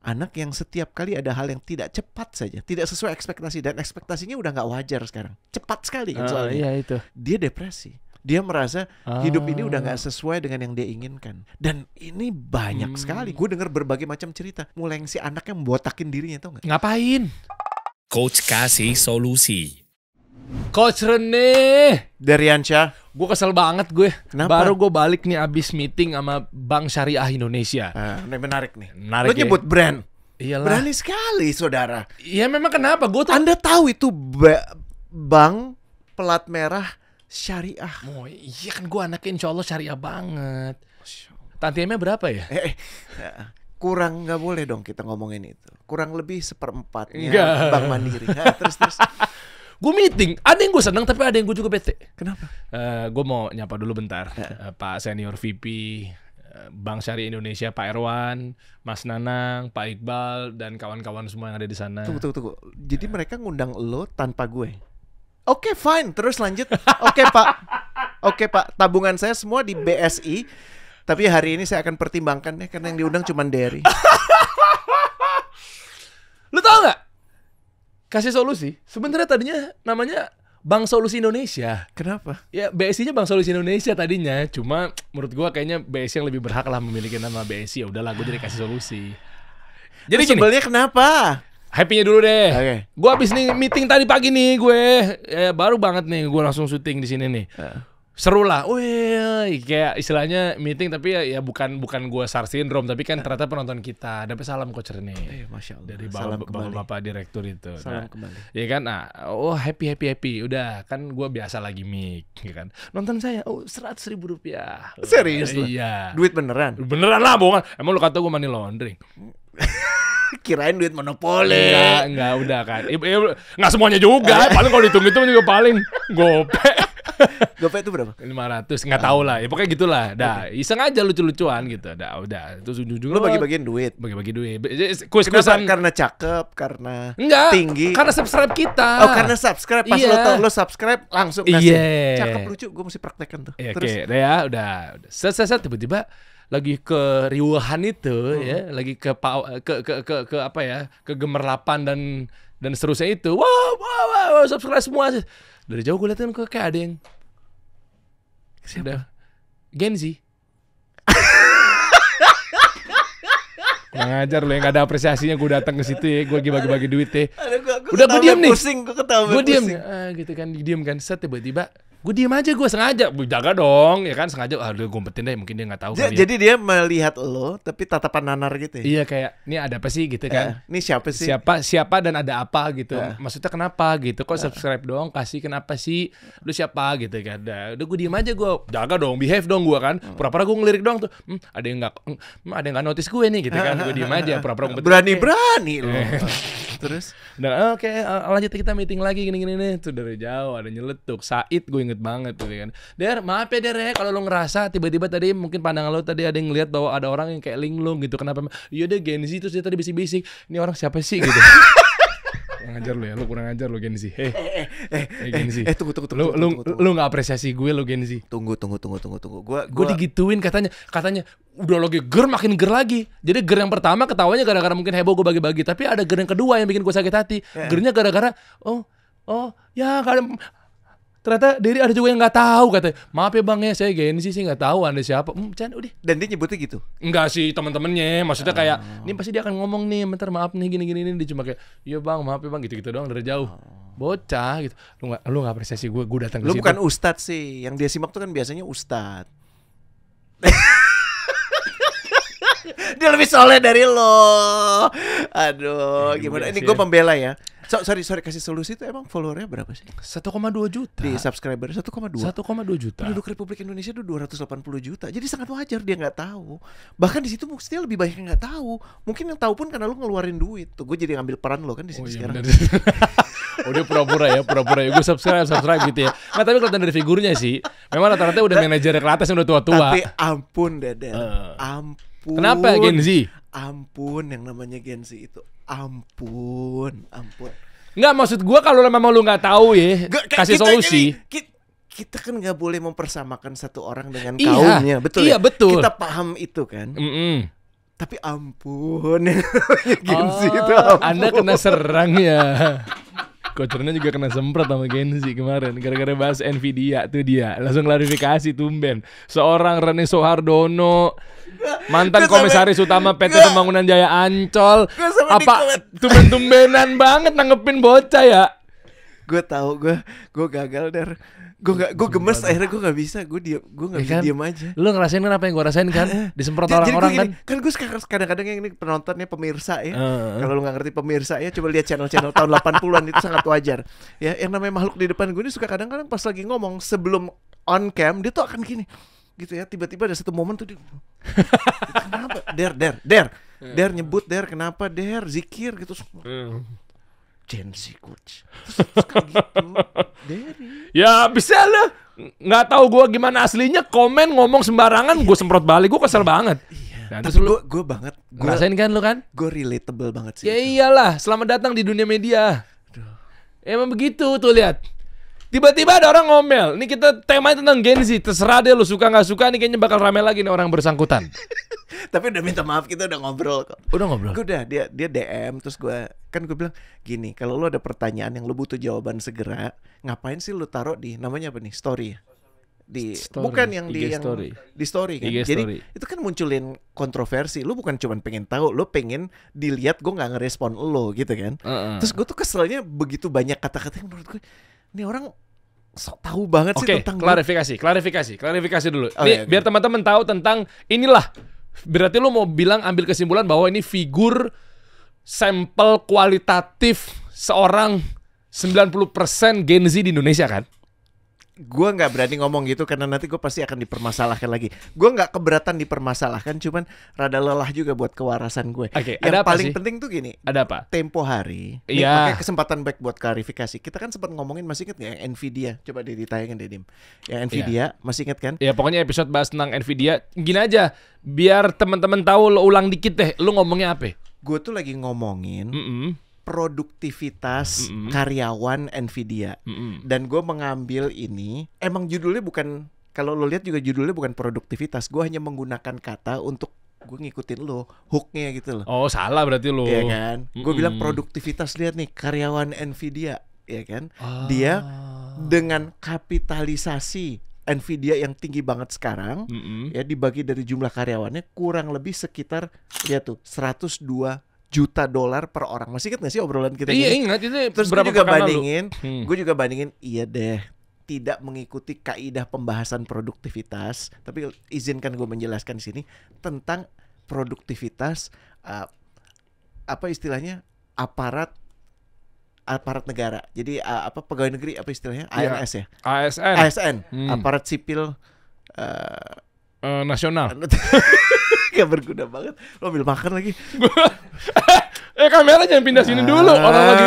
Anak yang setiap kali ada hal yang tidak cepat saja, tidak sesuai ekspektasi, dan ekspektasinya udah nggak wajar sekarang. Cepat sekali kan soalnya. Iya itu. Dia depresi. Dia merasa hidup ini udah nggak sesuai dengan yang dia inginkan. Dan ini banyak sekali. Gue dengar berbagai macam cerita. Mulai yang si anaknya membotakin dirinya, tau nggak? Ngapain? Coach kasih solusi. Coach Rene. Dariansyah. Gue kesel banget gue. Kenapa? Baru gue balik nih abis meeting sama Bank Syariah Indonesia. Ini menarik nih. Menarik Lo ya. nyebut brand. Iyalah. Berani sekali, saudara. Iya memang kenapa? Gue tuh. Anda tahu itu bank pelat merah syariah. Oh, iya kan gue anaknya insya Allah syariah banget. Tantiemnya berapa ya? Kurang nggak boleh dong kita ngomongin itu. Kurang lebih 1/4 Enggak. Bank Mandiri. Terus. Gue meeting, ada yang gue senang tapi ada yang gue juga bete. Kenapa? Gue mau nyapa dulu bentar. Pak Senior VP Bank Syariah Indonesia, Pak Erwan, Mas Nanang, Pak Iqbal, dan kawan-kawan semua yang ada di sana. Tunggu. Jadi mereka ngundang lo tanpa gue. Oke, fine. Terus lanjut. Oke Pak. Tabungan saya semua di BSI. Tapi hari ini saya akan pertimbangkan ya, karena yang diundang cuma Derry. Lu tau gak? Kasih solusi. Sebenarnya tadinya namanya Bank Solusi Indonesia. Kenapa? Ya BSI-nya Bank Solusi Indonesia tadinya. Cuma menurut gua kayaknya BSI yang lebih berhak lah memiliki nama BSI. Ya udahlah, gue jadi kasih solusi. Jadi gini, sebelnya kenapa? happy-nya dulu deh. Oke. Gue abis nih meeting tadi pagi nih gue. Baru banget nih gue langsung syuting di sini nih. Seru lah. Wih, kayak istilahnya meeting tapi ya bukan gue SAR syndrome, tapi kan ternyata penonton kita. Dapat salam Coach Rene. Masya Allah. Dari Salam bapak direktur itu. Salam kembali. Ya kan, happy. Udah kan gue biasa lagi mic, ya kan. Nonton saya, 100.000 rupiah. Serius lo? Iya. Duit beneran? Beneran lah, bohongan. Emang lu kata gue money laundering? Kirain duit monopoli. Enggak, udah kan. Nggak semuanya juga. Paling kalau dihitung-hitung juga paling gope. Gope itu berapa? 500, nggak tahu lah. Ya pokoknya gitulah. Dah, iseng aja lucu-lucuan gitu. Udah. Terus ujung-ujungnya Lo bagi-bagiin duit. bagi-bagi duit. Kenapa? Kuis-kuisan. Karena cakep, karena Enggak, tinggi. karena subscribe kita. Oh, karena subscribe. Pas lo subscribe langsung kasih. Iya. Cakep, lucu. Gue mesti praktekkan tuh. Ya, Terus oke, udah. Set tiba-tiba lagi ke riuhan itu ya, lagi ke apa ya? Ke gemerlapan dan seterusnya itu. Wow, subscribe semua. Dari jauh gue liatin kok kayak ada yang siapa? Gen Z. Kurang ajar lo, yang gak ada apresiasinya. Gue datang ke situ ya, gue lagi bagi-bagi duit ya. Udah gue diam nih. Gue diam nih. Gitu kan, diam kan. Set tiba-tiba gue diem aja, gue sengaja jaga dong ya kan, sengaja gue ngumpetin deh, mungkin dia nggak tahu kali ya. Jadi dia melihat lo tapi tatapan nanar gitu ya. Iya, kayak ini ada apa sih gitu kan. Ini siapa sih? Siapa dan ada apa gitu. Maksudnya kenapa gitu, kok subscribe doang kasih, kenapa sih, lu siapa gitu kan. Udah gue diem aja, gue jaga dong, behave dong gue kan. Pura-pura gue ngelirik doang tuh. Ada yang nggak notice gue nih gitu kan. Gue diem aja, pura-pura ngumpetin. Berani lo. Terus dan oke, lanjut kita meeting lagi gini-gini nih. Tuh dari jauh ada nyeletuk Said, gue inget banget tuh kan. Maaf ya Der, kalau lo ngerasa tiba-tiba tadi mungkin pandangan lo tadi ada yang ngeliat bahwa ada orang yang kayak linglung gitu. Kenapa? Iya deh Gen Z, terus dia tadi bisik-bisik. Ini orang siapa sih gitu. Kurang ajar lo ya, lo kurang ajar lo Gen Z. Gen Z. Tunggu. Lu nggak apresiasi gue lo Gen Z. Tunggu. Gue digituin katanya udah lagi ger, makin ger lagi. Jadi ger yang pertama ketawanya gara-gara mungkin heboh gue bagi-bagi, tapi ada ger yang kedua yang bikin gue sakit hati. Gernya gara-gara ya ternyata Derry ada juga yang nggak tahu katanya. Maaf ya bang ya, saya Gen Z sih nggak tahu Anda siapa. Udah. Dan dia nyebutnya gitu. Enggak sih, teman-temannya. Maksudnya kayak ini pasti dia akan ngomong nih, bentar maaf nih gini dia cuma kayak iya bang, maaf ya bang, gitu-gitu doang dari jauh. Bocah gitu. Lu nggak apresiasi gue datang ke situ. Lu bukan ustadz sih. Yang dia simak tuh kan biasanya ustadz. Dia lebih soleh dari lo. Aduh, gimana? Ini gue pembela ya. Sorry, kasih solusi itu emang followernya berapa sih? 1,2 juta. Di subscriber 1,2 juta. Penduduk Republik Indonesia itu 280 juta. Jadi sangat wajar dia nggak tahu. Bahkan di situ mestinya lebih banyak yang nggak tahu. Mungkin yang tahu pun karena lu ngeluarin duit. Tuh gue jadi ngambil peran lo kan di sini sekarang. Dia pura-pura ya. Gue subscribe gitu ya. Nggak, tapi kelihatan dari figurnya sih. Memang rata-rata udah manajer kelas yang udah tua-tua. Tapi ampun Deden. Ampun. Kenapa Gen Z? Ampun, yang namanya Gen Z itu. Ampun. Nggak, maksud gue kalau memang lu nggak tahu ya, kasih solusi. Kita kan nggak boleh mempersamakan satu orang dengan kaumnya, betul? Iya, ya? betul. Kita paham itu kan. Tapi ampun, Genzi itu ampun. Anda kena serang ya. Kocernya juga kena semprot sama Genzi kemarin gara-gara bahas Nvidia tuh dia langsung klarifikasi tumben. Seorang Rene Soehardono, mantan komisaris utama PT Pembangunan Jaya Ancol, apa tumben-tumbenan banget nanggepin bocah ya. Gue tahu gue gagal der. Gue gemes akhirnya gue nggak bisa, gue nggak bisa diem aja. Lu ngerasain kan apa yang gue rasain kan? Disemprot orang-orang kan? Gue kadang-kadang yang ini penontonnya pemirsa ya. Kalau lu nggak ngerti pemirsa ya, coba lihat channel-channel tahun 80-an itu sangat wajar. Ya, yang namanya makhluk di depan gue ini suka kadang-kadang pas lagi ngomong sebelum on cam dia tuh akan gini, gitu ya. Tiba-tiba ada satu momen tuh dia, kenapa? Der nyebut der, kenapa der zikir gitu. Genzi coach. Terus kayak gitu. Dari. Ya bisa lah. Nggak tahu gue gimana aslinya, komen ngomong sembarangan gue semprot balik, gue kesel banget. Iya. Nah, Tapi gue banget. Ngerasain kan lu kan? Gue relatable banget sih. Ya iyalah, selamat datang di dunia media. Emang begitu tuh lihat. Tiba-tiba ada orang ngomel. Nih kita temanya tentang Genzi. Terserah deh lu suka nggak suka, nih kayaknya bakal rame lagi nih orang bersangkutan. Tapi udah minta maaf, kita udah ngobrol kok. Udah ngobrol? Gue udah, dia DM, terus gue bilang gini, kalau lu ada pertanyaan yang lu butuh jawaban segera, ngapain sih lu taruh di namanya apa nih, story ya? Story, Bukan yang IG di story. di story kan. IG Jadi story. itu kan munculin kontroversi. Lu bukan cuma pengen tahu, lu pengen dilihat gue nggak ngerespon lu gitu kan. Terus gue tuh keselnya begitu banyak kata-kata yang menurut gue, ini orang sok tahu banget sih tentang klarifikasi dulu. Nih biar teman-teman tahu tentang inilah. Berarti lu mau bilang ambil kesimpulan bahwa ini figur sampel kualitatif seorang 90% Genzi di Indonesia kan? Gue nggak berani ngomong gitu karena nanti gue pasti akan dipermasalahkan lagi. Gue nggak keberatan dipermasalahkan, cuman rada lelah juga buat kewarasan gue. Oke, yang ada apa paling sih? penting tuh gini. Ada apa? Tempo hari. Iya. Makanya kesempatan baik buat klarifikasi. Kita kan sempat ngomongin, masih inget nggak yang Nvidia? Coba ditayangin deh Dim. Yang Nvidia masih inget kan? Ya pokoknya episode bahas tentang Nvidia. Gini aja, biar teman-teman tahu, lo ulang dikit deh. Lu ngomongnya apa? Gue tuh lagi ngomongin produktivitas karyawan Nvidia. Dan gue mengambil ini, emang judulnya bukan, kalau lo lihat juga judulnya bukan produktivitas. Gue hanya menggunakan kata untuk gue ngikutin lo, hooknya gitu loh. Oh salah berarti lo. Iya kan? Gue bilang produktivitas, lihat nih karyawan Nvidia, ya kan? Dia dengan kapitalisasi Nvidia yang tinggi banget sekarang, ya dibagi dari jumlah karyawannya kurang lebih sekitar, lihat tuh, 102 juta dolar per orang. Masih ingat gak sih obrolan kita? Iya gini? ingat itu. Terus berapa gue juga bandingin, iya deh, tidak mengikuti kaidah pembahasan produktivitas. Tapi izinkan gue menjelaskan di sini tentang produktivitas, apa istilahnya, aparat negara. Jadi apa pegawai negeri, apa istilahnya, ANS ya? ASN. Aparat sipil nasional. Gak berguna banget. Lo ambil makan lagi. Kamera jangan pindah sini dulu. Orang lagi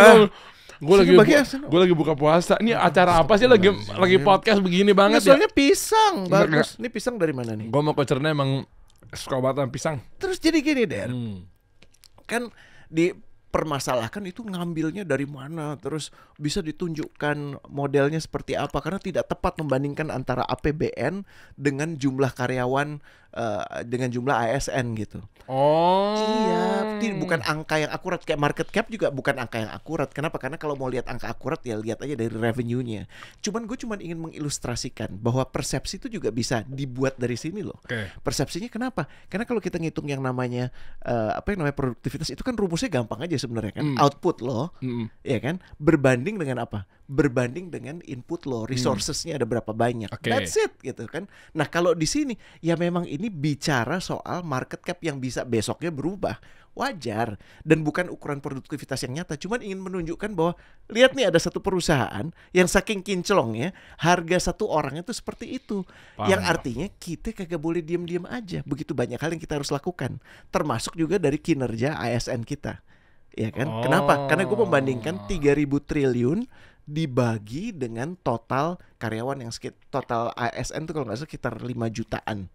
gue lagi buka puasa. Ini acara apa sih, lagi podcast begini banget ya? Soalnya pisang bagus. Ini pisang dari mana nih? Gue mau kocernya emang suka banget sama pisang. Terus jadi gini Der, kan dipermasalahkan itu ngambilnya dari mana, terus bisa ditunjukkan modelnya seperti apa, karena tidak tepat membandingkan antara APBN dengan jumlah karyawan, dengan jumlah ASN gitu. Oh Iya, bukan angka yang akurat. Kayak market cap juga bukan angka yang akurat. Kenapa? Karena kalau mau lihat angka akurat ya lihat aja dari revenue-nya. Gue cuma ingin mengilustrasikan bahwa persepsi itu juga bisa dibuat dari sini loh. Persepsinya kenapa? Karena kalau kita ngitung yang namanya produktivitas, itu kan rumusnya gampang aja sebenarnya kan. Output lo, ya kan, berbanding dengan apa? Berbanding dengan input lo, resourcesnya ada berapa banyak. That's it gitu kan. Nah kalau di sini ya memang ini bicara soal market cap yang bisa besoknya berubah, wajar, dan bukan ukuran produktivitas yang nyata. Cuman ingin menunjukkan bahwa lihat nih, ada satu perusahaan yang saking kinclongnya harga satu orang itu seperti itu. Yang artinya kita kagak boleh diam-diam aja. Begitu banyak hal yang kita harus lakukan, termasuk juga dari kinerja ASN kita. Ya kan? Kenapa? Karena gue membandingkan 3.000 triliun dibagi dengan total karyawan yang total ASN tuh kalau nggak salah sekitar 5 jutaan.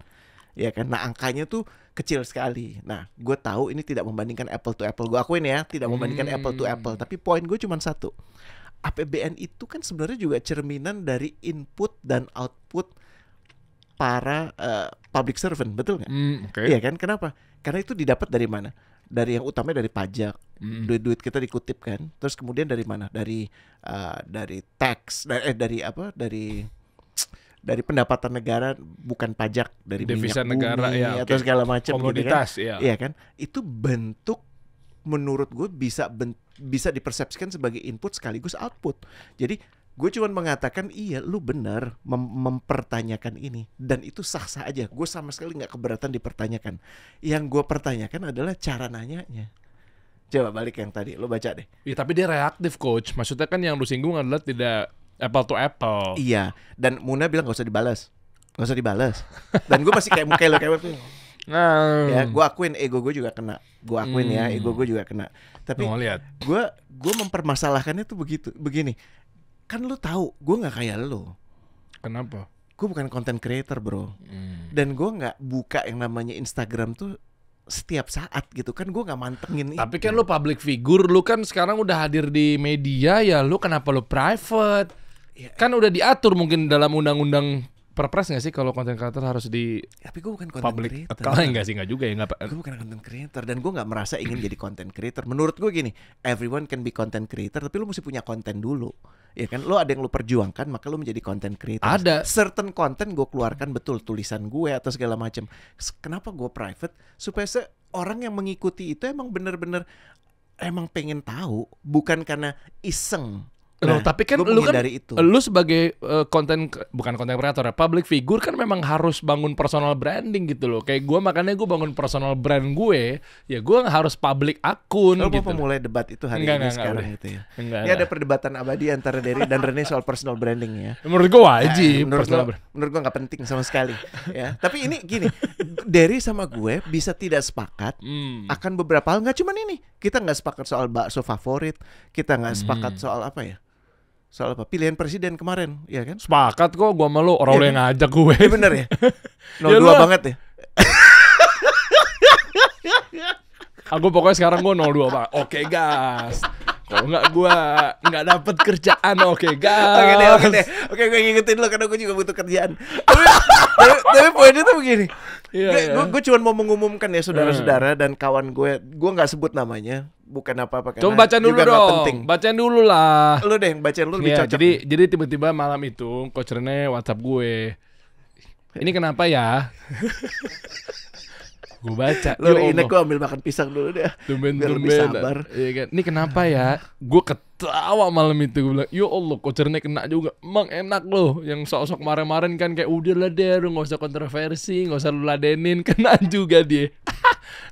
Ya kan, nah angkanya tuh kecil sekali. Nah, gue tahu ini tidak membandingkan apple to apple. Gue akuin ya, tidak membandingkan apple to apple. Tapi poin gue cuma satu. APBN itu kan sebenarnya juga cerminan dari input dan output para public servant, betul nggak? Iya kan? Kenapa? Karena itu didapat dari mana? Dari yang utama dari pajak. Duit-duit kita dikutip kan. Terus kemudian dari mana? Dari tax, dari pendapatan negara, bukan pajak, dari Devisa minyak negara, bumi ya, atau oke. segala macam Komoditas, gitu ya. kan. Iya kan? Itu bentuk, menurut gue bisa dipersepsikan sebagai input sekaligus output. Jadi gue cuma mengatakan iya, lu benar mempertanyakan ini, dan itu sah-sah aja. Gue sama sekali nggak keberatan dipertanyakan. Yang gue pertanyakan adalah cara nanyanya. Coba balik yang tadi, lu baca deh. Ya, tapi dia reaktif coach. Maksudnya kan yang lu singgung adalah tidak apple to apple. Iya, dan Muna bilang gak usah dibalas. Dan gue masih kayak muka lo kayak Nah, ya, gue akuin ego gue juga kena. Ego gue juga kena. Tapi mau lihat. gue mempermasalahkannya tuh begini. Kan lu tahu, gue nggak kayak lo. Kenapa? Gue bukan content creator, bro. Dan gue nggak buka yang namanya Instagram tuh setiap saat gitu kan. Gue nggak mantengin Tapi itu. kan lu public figure, lu kan sekarang udah hadir di media ya, lu kenapa lu private? Kan udah diatur mungkin dalam undang-undang Perpres nggak sih kalau content creator harus di Tapi gue bukan content public creator. account? Enggak sih, enggak juga ya, enggak. Gue bukan content creator, dan gue nggak merasa ingin jadi content creator. Menurut gue gini, everyone can be content creator, tapi lu mesti punya konten dulu, ya kan? Lo ada yang lu perjuangkan, maka lu menjadi content creator. Ada. Certain content gue keluarkan, betul, tulisan gue atau segala macam. Kenapa gue private? Supaya orang yang mengikuti itu emang bener-bener emang pengen tahu, bukan karena iseng. Loh, tapi kan gua lu kan menghindari itu. lu sebagai bukan konten kreator ya, public figure kan memang harus bangun personal branding gitu loh. Kayak gue, makanya gue bangun personal brand gue, ya gue harus public akun Lo gitu. mau memulai debat itu hari Enggak, ini enggak, sekarang enggak. gitu ya? Enggak, Ini ada perdebatan abadi antara Derry dan Rene soal personal branding ya. Menurut gue wajib Menurut personal gue nggak penting sama sekali ya. Tapi ini gini, Derry sama gue bisa tidak sepakat akan beberapa hal. Nggak cuman ini, kita nggak sepakat soal bakso favorit, kita nggak sepakat soal apa ya, soal apa, pilihan presiden kemarin, ya kan? Sepakat kok gue sama lu, orang lu yang ngajak gue. Iya bener ya. 02 Ya lu- banget ya. Aku pokoknya sekarang gue 02 Pak. Oke gas. Kalau enggak gue enggak dapet kerjaan. Oke gas. Oke deh. Oke, gue ngikutin lo karena gue juga butuh kerjaan. Tapi poinnya tuh begini. Iya. Gue cuma mau mengumumkan ya saudara-saudara dan kawan gue nggak sebut namanya, bukan apa-apa karena Coba bacain dulu juga nggak dong. penting. Bacain dulu lah. Lu deh yang bacain, lu lebih Iya, cocok. jadi tiba-tiba malam itu Coach Rene WhatsApp gue. Ini kenapa ya? Gue baca. Lu Ya ini Allah. gue ambil makan pisang dulu deh. Biar lebih sabar. Iya kan? Ini kenapa ya? Gue ketawa malam itu. Gue bilang, ya Allah, Coach Rene kena juga. Emang enak loh. Yang sok-sok kemarin-kemarin kan kayak udah lah deh, lu gak usah kontroversi, gak usah lu ladenin. Kena juga dia.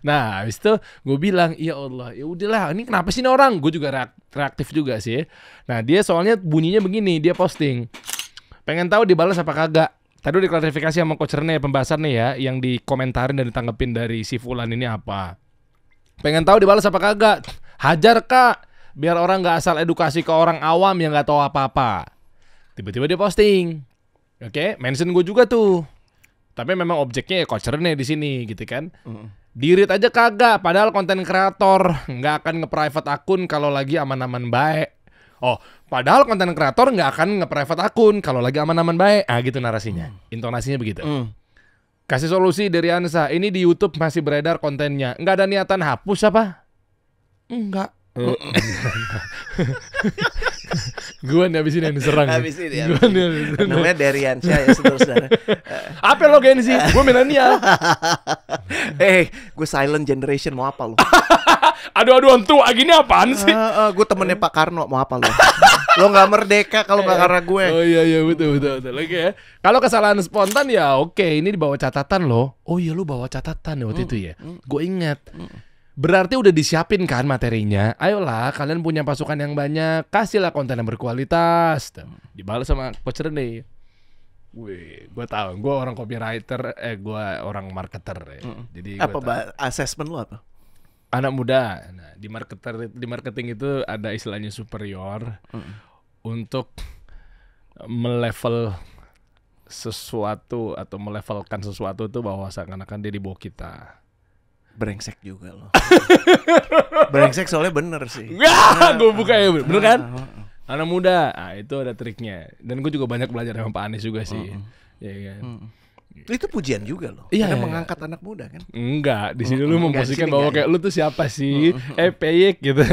Nah, habis itu gue bilang, ya Allah, ya udahlah. Ini kenapa sih ini orang? Gue juga reaktif juga sih. Nah, dia soalnya bunyinya begini. Dia posting, pengen tahu dibalas apa kagak. Tadi udah diklarifikasi sama Coach Rene pembahasan nih ya, yang dikomentarin dan ditanggepin dari si Fulan ini apa. Pengen tahu dibalas apa kagak? Hajar kak, biar orang nggak asal edukasi ke orang awam yang nggak tahu apa-apa. Tiba-tiba dia posting, oke, mention gue juga tuh. Tapi memang objeknya ya Coach Rene di sini gitu kan. Dirit aja kagak, padahal konten kreator nggak akan nge-private akun kalau lagi aman-aman baik. Oh, padahal konten kreator nggak akan nge-private akun kalau lagi aman-aman baik. Ah gitu narasinya, intonasinya begitu. Kasih solusi dari Ansa. Ini di YouTube masih beredar kontennya. Nggak ada niatan hapus apa? Enggak. Gue nih abis ini yang diserang. Habis ini ya. Gue nih yang diserang. Namanya Deriansyah ya saudara-saudara. Apa lo Gen Z? Gue milenial. Gue silent generation, mau apa lo? Aduh tua gini apaan sih? Gue temennya Pak Karno, mau apa lo? Lo nggak merdeka kalau nggak karena gue. Oh iya betul. Oke ya. Kalau kesalahan spontan ya oke, ini dibawa catatan loh. Oh iya lu bawa catatan ya waktu itu ya. Gue ingat. Berarti udah disiapin kan materinya. Ayolah kalian punya pasukan yang banyak, kasihlah konten yang berkualitas. Dibalas sama Coach Rene. Wih, gue tahu, gue orang copywriter, gue orang marketer ya. Jadi Apa assessment lo apa? anak muda. Nah, di marketing itu ada istilahnya superior untuk melevel sesuatu atau melevelkan sesuatu itu bahwa seakan-akan dia di bawah kita. Brengsek juga lo. Brengsek soalnya bener sih. Gue buka ya, bener kan? Anak muda, itu ada triknya. Dan gue juga banyak belajar sama Pak Anies juga sih, ya kan. Itu pujian juga loh. Iya, Karena iya, mengangkat anak muda kan. Enggak, di sini lu Enggak, di memposisikan sini bahwa enggak, kayak lu tuh siapa sih? Peyek gitu.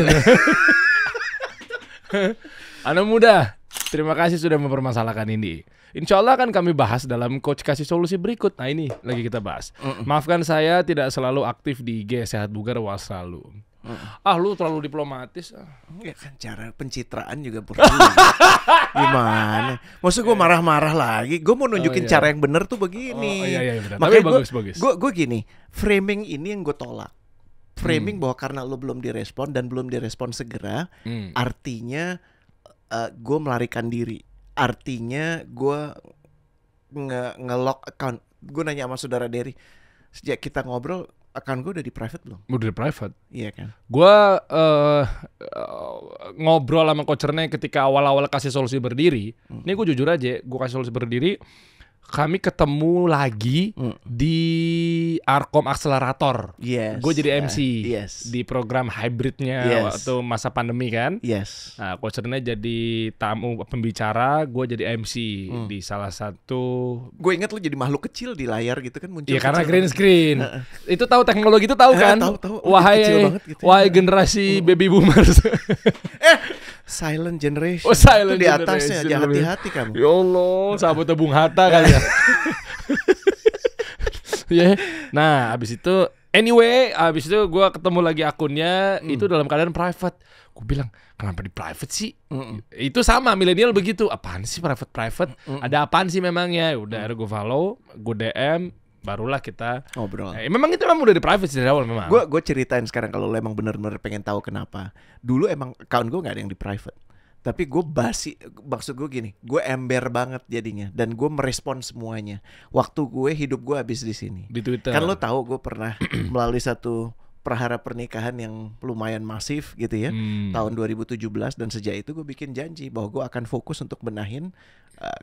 Anak muda, terima kasih sudah mempermasalahkan ini. Insya Allah akan kami bahas dalam Coach Kasih Solusi berikut. Nah ini lagi kita bahas. Maafkan saya tidak selalu aktif di IG Sehat Bugar Wassalu. Lu terlalu diplomatis. Ya kan cara pencitraan juga perlu. Gimana? Maksud gue marah-marah lagi? Gue mau nunjukin iya. cara yang bener tuh begini. Iya benar. Makanya Tapi bagus. Gue gini, framing ini yang gue tolak. Framing bahwa karena lo belum direspon dan belum direspon segera, artinya gue melarikan diri. Artinya gue nge-lock account. Gue nanya sama saudara Derry, sejak kita ngobrol, account gue udah di private belum? Udah di private. Iya kan? Gua ngobrol sama Coach Rene ketika awal-awal kasih solusi berdiri. Ini gue jujur aja, gue kasih solusi berdiri. Kami ketemu lagi di Arkom Accelerator. Yes. Gue jadi MC Yes. di program hybridnya Yes. waktu masa pandemi kan. Yes. Nah, Coach Rene jadi tamu pembicara, gue jadi MC di salah satu. Gue ingat lu jadi makhluk kecil di layar gitu kan muncul. Iya karena kecil. green screen. Itu tahu teknologi itu tahu kan? Tahu. Oh, Wahai kecil banget gitu ya. wahai generasi baby boomers. Silent generation. Oh, silent itu di atasnya, generation. jangan hati-hati kamu. Ya Allah, sahabat Bung Hatta kali ya. Ya. Nah, abis itu abis itu gue ketemu lagi akunnya itu dalam keadaan private. Gue bilang, kenapa di private sih? Itu sama milenial begitu. Apaan sih private? Ada apaan sih memangnya? Udah, gue follow, gue DM, barulah kita Ngobrol. memang itu memang udah di private dari awal memang. Gue ceritain sekarang kalau lo emang bener-bener pengen tahu kenapa. Dulu emang account gue nggak ada yang di private. Tapi gue maksud gue gini, gue ember banget jadinya dan gue merespon semuanya. Waktu hidup gue habis di sini. Di Twitter. Kan lo tahu gue pernah melalui satu prahara pernikahan yang lumayan masif gitu ya, tahun 2017, dan sejak itu gue bikin janji bahwa gue akan fokus untuk benahin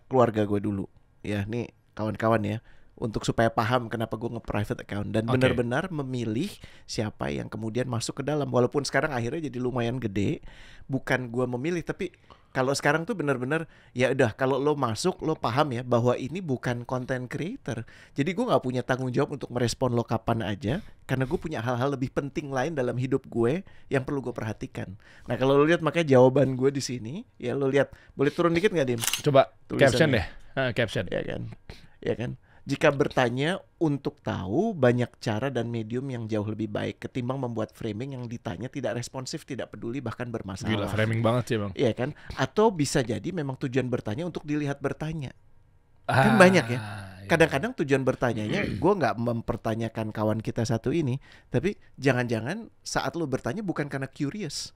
keluarga gue dulu. Ya, nih kawan-kawan ya, untuk supaya paham kenapa gue nge-private account dan benar-benar memilih siapa yang kemudian masuk ke dalam. Walaupun sekarang akhirnya jadi lumayan gede, bukan gue memilih, tapi kalau sekarang tuh benar-benar ya udah, kalau lo masuk lo paham ya bahwa ini bukan content creator. Jadi gue nggak punya tanggung jawab untuk merespon lo kapan aja, karena gue punya hal-hal lebih penting lain dalam hidup gue yang perlu gue perhatikan. Nah kalau lo lihat, makanya jawaban gue di sini ya, lo lihat, boleh turun dikit nggak Dim? Coba caption Tulisannya. deh. Caption. Ya kan. Jika bertanya untuk tahu, banyak cara dan medium yang jauh lebih baik ketimbang membuat framing yang ditanya tidak responsif, tidak peduli, bahkan bermasalah. Gila, framing banget sih bang. Iya kan? Atau bisa jadi memang tujuan bertanya untuk dilihat bertanya. Kan banyak ya. Kadang-kadang tujuan bertanyanya, gue nggak mempertanyakan kawan kita satu ini, tapi jangan-jangan saat lo bertanya bukan karena curious,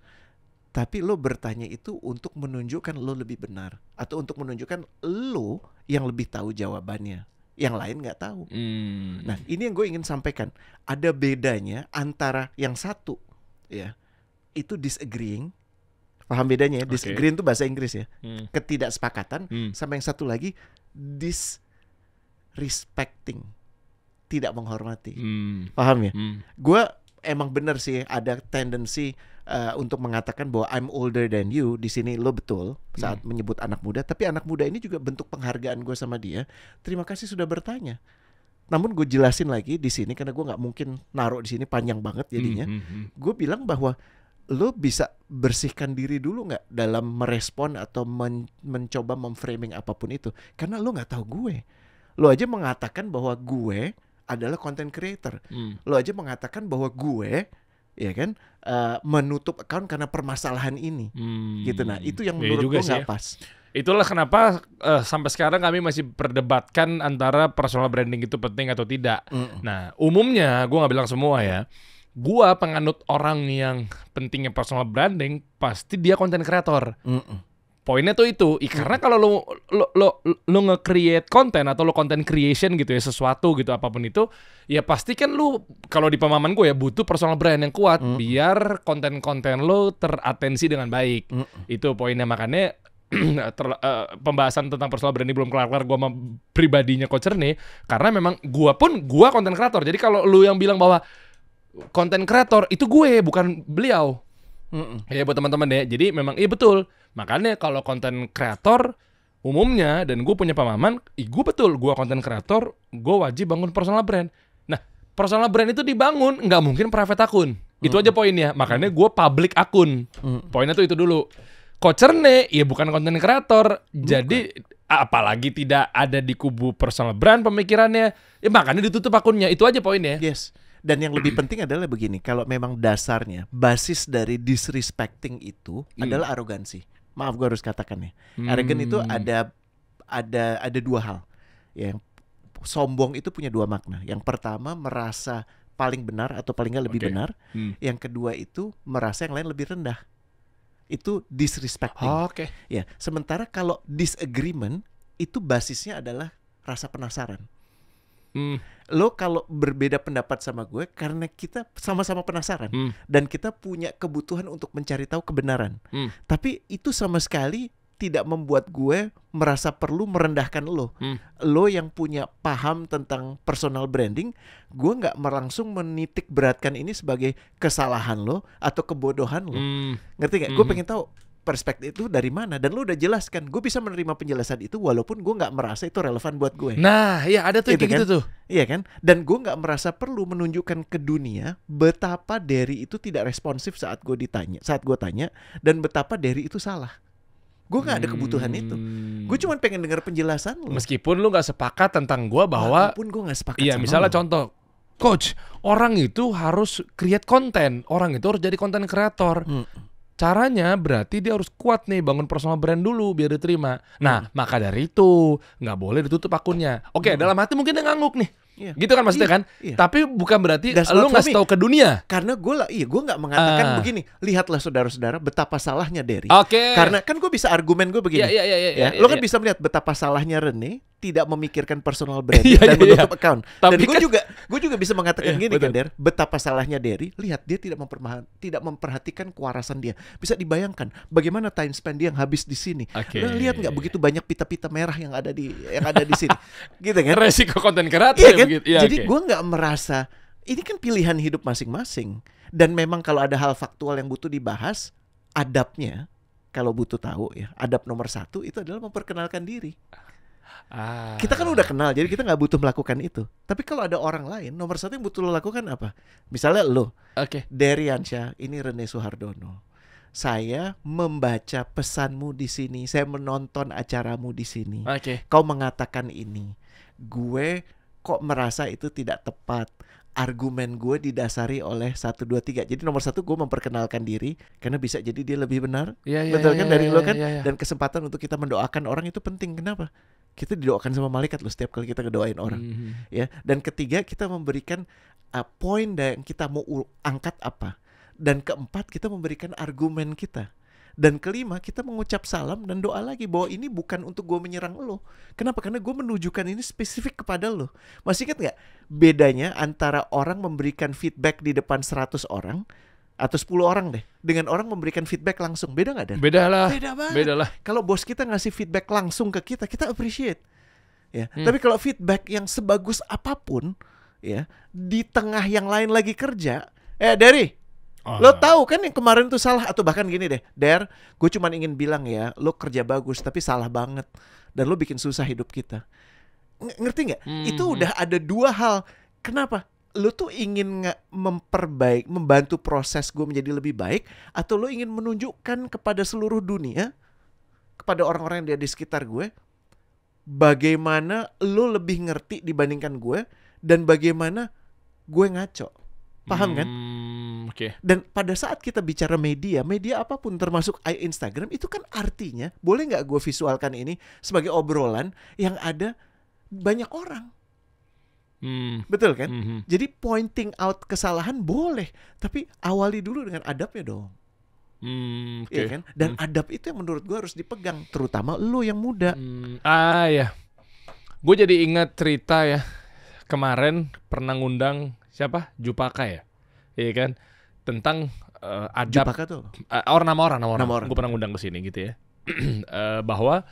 tapi lo bertanya itu untuk menunjukkan lo lebih benar, atau untuk menunjukkan lo yang lebih tahu jawabannya, yang lain nggak tahu. Nah, ini yang gue ingin sampaikan. Ada bedanya antara yang satu, ya, itu disagreeing. Paham bedanya ya? Disagreeing itu bahasa Inggris ya. Ketidaksepakatan. Sama yang satu lagi, disrespecting. Tidak menghormati. Paham ya? Gue emang bener sih ada tendensi untuk mengatakan bahwa I'm older than you. Di sini lo betul saat menyebut anak muda, tapi anak muda ini juga bentuk penghargaan gue sama dia. Terima kasih sudah bertanya. Namun gue jelasin lagi di sini karena gue nggak mungkin naruh di sini panjang banget jadinya. Gue bilang bahwa lo bisa bersihkan diri dulu nggak dalam merespon atau mencoba memframing apapun itu, karena lo nggak tahu gue. Lo aja mengatakan bahwa gue adalah content creator. Lo aja mengatakan bahwa gue, ya kan, menutup account karena permasalahan ini, gitu. Nah, itu yang menurut gue nggak pas. Itulah kenapa sampai sekarang kami masih perdebatkan antara personal branding itu penting atau tidak. Nah, umumnya gue nggak bilang semua ya. Gue penganut orang yang pentingnya personal branding pasti dia content creator. Poinnya tuh itu, karena kalau lo nge-create konten atau lo content creation gitu ya, sesuatu gitu apapun itu, ya pasti kan lo, kalau di pemahaman gue ya, butuh personal brand yang kuat biar konten-konten lo teratensi dengan baik. Itu poinnya, makanya pembahasan tentang personal branding belum kelar-kelar gue sama pribadinya Coach Rene, karena memang gue content creator. Jadi kalau lo yang bilang bahwa content creator itu gue, bukan beliau. Ya buat teman-teman deh. Jadi memang iya betul. Makanya kalau konten kreator umumnya, dan gue punya pemahaman, gue betul, gue konten kreator, gue wajib bangun personal brand. Nah, personal brand itu dibangun, nggak mungkin private akun. Itu aja poinnya. Makanya gue public akun. Poinnya tuh itu dulu. Kocerné, ya bukan konten kreator. Jadi apalagi tidak ada di kubu personal brand pemikirannya. Ya makanya ditutup akunnya. Itu aja poinnya. Yes. Dan yang lebih penting adalah begini, kalau memang dasarnya basis dari disrespecting itu adalah arogansi. Maaf gue harus katakan ya. Arrogant itu ada dua hal. Yang sombong itu punya dua makna. Yang pertama merasa paling benar atau paling nggak lebih benar. Yang kedua itu merasa yang lain lebih rendah. Itu disrespecting. Oke. Ya, sementara kalau disagreement itu basisnya adalah rasa penasaran. Lo kalau berbeda pendapat sama gue karena kita sama-sama penasaran dan kita punya kebutuhan untuk mencari tahu kebenaran. Tapi itu sama sekali tidak membuat gue merasa perlu merendahkan lo. Lo yang punya paham tentang personal branding, gue nggak langsung menitik beratkan ini sebagai kesalahan lo atau kebodohan lo. Ngerti nggak? Gue pengen tahu perspektif itu dari mana, dan lo udah jelaskan. Gue bisa menerima penjelasan itu walaupun gue nggak merasa itu relevan buat gue. Nah, ya ada tuh Gitu kayak kan? gitu tuh. Iya kan? Dan gue nggak merasa perlu menunjukkan ke dunia betapa Derry itu tidak responsif saat gue tanya, dan betapa Derry itu salah. Gue nggak ada kebutuhan itu. Gue cuma pengen dengar penjelasan lo. Meskipun lu nggak sepakat tentang gua bahwa, walaupun gue nggak sepakat iya sama misalnya lo. contoh, coach, orang itu harus create konten, orang itu harus jadi konten kreator. Caranya berarti dia harus kuat nih, bangun personal brand dulu biar diterima. Nah, maka dari itu nggak boleh ditutup akunnya. Oke, dalam hati mungkin dia ngangguk nih. Iya. Gitu kan maksudnya kan? Iya. Tapi bukan berarti That's lu not ngasih for me. tahu ke dunia. Karena gue nggak mengatakan begini. Lihatlah saudara-saudara betapa salahnya Derry. Oke. Karena kan gue bisa argumen gue begini. Iya, Lo kan bisa melihat betapa salahnya Rene tidak memikirkan personal brand Iya, dan iya, menutup account. Tapi Dan kan- gue juga bisa mengatakan Iya, gini betul. kan, Der, betapa salahnya Derry. Lihat dia tidak memperhatikan kewarasan dia. Bisa dibayangkan bagaimana time spend dia yang habis di sini. Oke. Lo lihat nggak begitu banyak pita-pita merah yang ada di sini, gitu kan? Resiko konten kreator Iya ya kan? begitu. Iya, Jadi oke. gue nggak merasa ini kan pilihan hidup masing-masing. Dan memang kalau ada hal faktual yang butuh dibahas, adabnya kalau butuh tahu ya, adab nomor 1 itu adalah memperkenalkan diri. Kita kan udah kenal, jadi kita nggak butuh melakukan itu. Tapi kalau ada orang lain, nomor 1 yang butuh lo lakukan apa? Misalnya lo, Oke. Derry Ansyah, ini Rene Suhardono. Saya membaca pesanmu di sini, saya menonton acaramu di sini. Oke. Kau mengatakan ini, gue kok merasa itu tidak tepat. Argumen gue didasari oleh 1, 2, 3. Jadi nomor 1 gue memperkenalkan diri, karena bisa jadi dia lebih benar. Iya, Betul kan dari lo kan? iya. Dan kesempatan untuk kita mendoakan orang itu penting. Kenapa? Kita didoakan sama malaikat loh setiap kali kita ngedoain orang. Ya. Dan ketiga, kita memberikan poin yang kita mau angkat apa. Dan keempat, kita memberikan argumen kita. Dan kelima, kita mengucap salam dan doa lagi bahwa ini bukan untuk gue menyerang lo. Kenapa? Karena gue menunjukkan ini spesifik kepada lo. Masih ingat gak bedanya antara orang memberikan feedback di depan 100 orang atau 10 orang deh, dengan orang memberikan feedback langsung? Beda gak, Dan? Beda lah. Beda banget. Beda lah. Kalau bos kita ngasih feedback langsung ke kita, kita appreciate. Ya. Tapi kalau feedback yang sebagus apapun, ya, di tengah yang lain lagi kerja, Derry, lo tahu kan yang kemarin tuh salah, atau bahkan gini deh, Der, gue cuma ingin bilang ya, lo kerja bagus tapi salah banget dan lo bikin susah hidup kita. Ngerti nggak? Itu udah ada dua hal. Kenapa? Lo tuh ingin membantu proses gue menjadi lebih baik, atau lo ingin menunjukkan kepada seluruh dunia, kepada orang-orang yang ada di sekitar gue, bagaimana lo lebih ngerti dibandingkan gue dan bagaimana gue ngaco. Paham kan? Oke. Dan pada saat kita bicara media apapun termasuk Instagram, itu kan artinya, boleh nggak gue visualkan ini sebagai obrolan yang ada banyak orang. Betul kan? Jadi pointing out kesalahan boleh, tapi awali dulu dengan adabnya dong. Iya kan? Dan adab itu yang menurut gue harus dipegang, terutama lo yang muda. Ya. Gue jadi ingat cerita ya. Kemarin pernah ngundang siapa? Jupaka ya? Iya kan? Tentang adab. Jupaka tuh Nama orang. Nama orang. Gue pernah ngundang ke sini gitu ya. Bahwa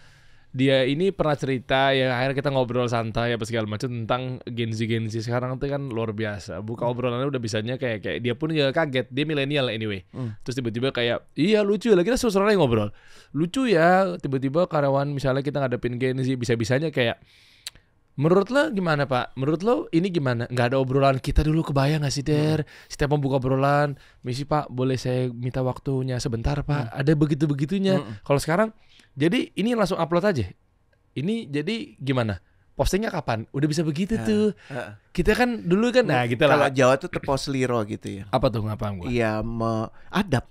dia ini pernah cerita ya, akhirnya kita ngobrol santai apa segala macam tentang Gen Z sekarang tuh kan luar biasa. Buka obrolannya udah bisanya kayak dia pun ya kaget, dia milenial anyway. Terus tiba-tiba kayak iya lucu lah, kita suruh ngobrol. Lucu ya, tiba-tiba karyawan misalnya kita ngadepin Gen Z bisa-bisanya kayak menurut lo gimana Pak? Menurut lo ini gimana? Nggak ada obrolan kita dulu, kebayang nggak sih Der? Setiap membuka obrolan, misi Pak boleh saya minta waktunya sebentar Pak? Ada begitu-begitunya. Kalau sekarang, jadi ini langsung upload aja. Ini jadi gimana? Postingnya kapan? Udah bisa begitu tuh. Kita kan dulu kan, nah gitu lah. Kalau Jawa tuh tepos liro gitu ya. Apa tuh ngapaan gua? Iya, Adab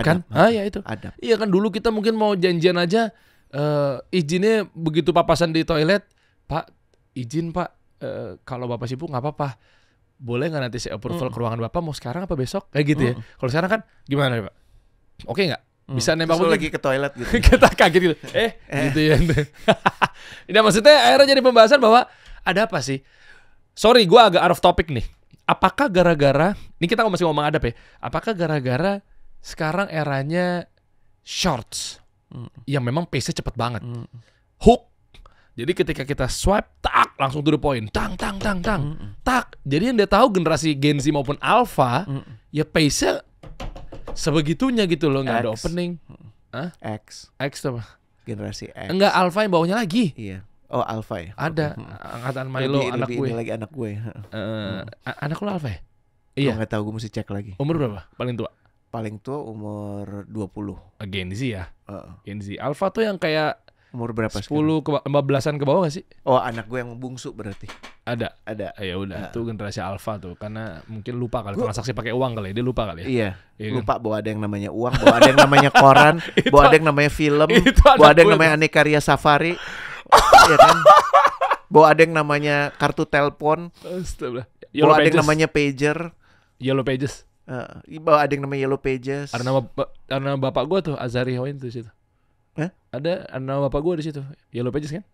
kan? Ya itu. Adab. Iya kan dulu kita mungkin mau janjian aja, izinnya begitu papasan di toilet, Pak. Izin Pak, kalau Bapak sibuk nggak apa-apa. Boleh nggak nanti saya approval ke ruangan Bapak mau sekarang apa besok? Kayak gitu ya. Kalau sekarang kan gimana Pak? Oke nggak? Bisa nembak Terus lagi ke toilet gitu. Kita kaget gitu. Gitu ya. Ini maksudnya akhirnya jadi pembahasan bahwa ada apa sih? Sorry, gue agak out of topic nih. Apakah gara-gara, ini kita masih ngomong adab ya. Apakah gara-gara sekarang eranya shorts yang memang pace-nya cepet banget, hook. Jadi ketika kita swipe, tak langsung to the point, tang. Tak. Jadi yang dia tahu generasi Gen Z maupun Alpha, ya pace-nya sebegitunya gitu loh, nggak ada opening. X X apa? generasi X. Enggak, Alpha yang bawahnya lagi. Iya. Oh, Alpha ya. Ada angkatan Milo, anak gue. Ini lagi anak gue. Anak lo Alpha ya? Iya. Nggak tahu, gue mesti cek lagi. Umur berapa? Paling tua? Paling tua umur 20. Gen Z ya. Gen Z. Alpha tuh yang kayak umur berapa 10 sekarang? ke 15-an ke bawah gak sih? Oh, anak gue yang bungsu berarti. Ada. Ya udah, itu generasi Alpha tuh, karena mungkin lupa kali transaksi pakai uang kali ya, dia lupa kali ya. Iya. Lupa bahwa ada yang namanya uang, bahwa ada yang namanya koran, bahwa ada yang namanya film, Itu bahwa ada yang gue namanya aneka karya safari. Iya kan? Bahwa ada yang namanya kartu telepon, Astaga. bahwa ada yang namanya pager, Yellow Pages. bahwa ada yang namanya Yellow Pages. Ada nama bapak gue tuh Azari Hoin tuh situ. Ada nama bapak gue di situ. Yellow Pages kan?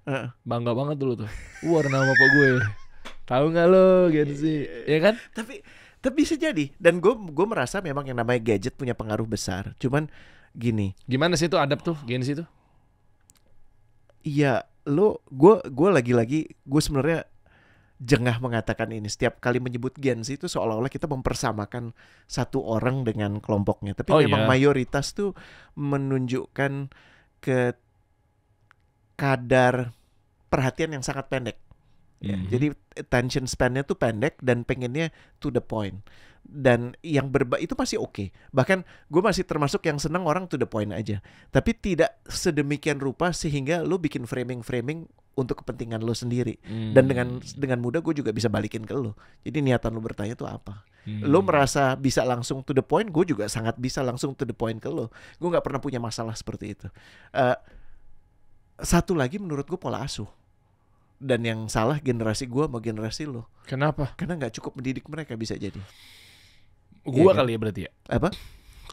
Bangga banget dulu tuh. Ada nama bapak gue. Tahu nggak lo Gen Z? Ya kan? Tapi bisa jadi. Dan gue merasa memang yang namanya gadget punya pengaruh besar. Cuman gini. Gimana sih itu adab tuh Gen Z tuh? Iya, gue lagi-lagi gue sebenarnya jengah mengatakan ini. Setiap kali menyebut Gen Z itu seolah-olah kita mempersamakan satu orang dengan kelompoknya. Tapi memang mayoritas tuh menunjukkan ke kadar perhatian yang sangat pendek. Ya, jadi attention span-nya tuh pendek dan pengennya to the point. Dan yang itu masih oke. Bahkan gue masih termasuk yang senang orang to the point aja. Tapi tidak sedemikian rupa sehingga lo bikin framing untuk kepentingan lo sendiri. Dan dengan mudah gue juga bisa balikin ke lo. Jadi niatan lo bertanya tuh apa? Lo merasa bisa langsung to the point, gue juga sangat bisa langsung to the point ke lo. Gue gak pernah punya masalah seperti itu. Satu lagi menurut gue pola asuh. Dan yang salah generasi gue sama generasi lo. Kenapa? Karena gak cukup mendidik mereka, bisa jadi. Gua kali ya berarti ya. Apa?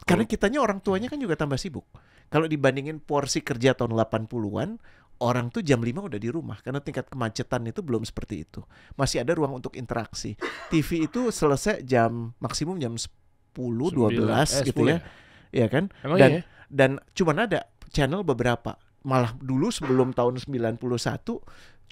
Karena kitanya orang tuanya kan juga tambah sibuk. Kalau dibandingin porsi kerja tahun 80-an, orang tuh jam 5 udah di rumah. Karena tingkat kemacetan itu belum seperti itu. Masih ada ruang untuk interaksi. TV itu selesai maksimum jam 10, 12 gitu ya. Iya kan? Dan cuman ada channel beberapa. Malah dulu sebelum tahun 91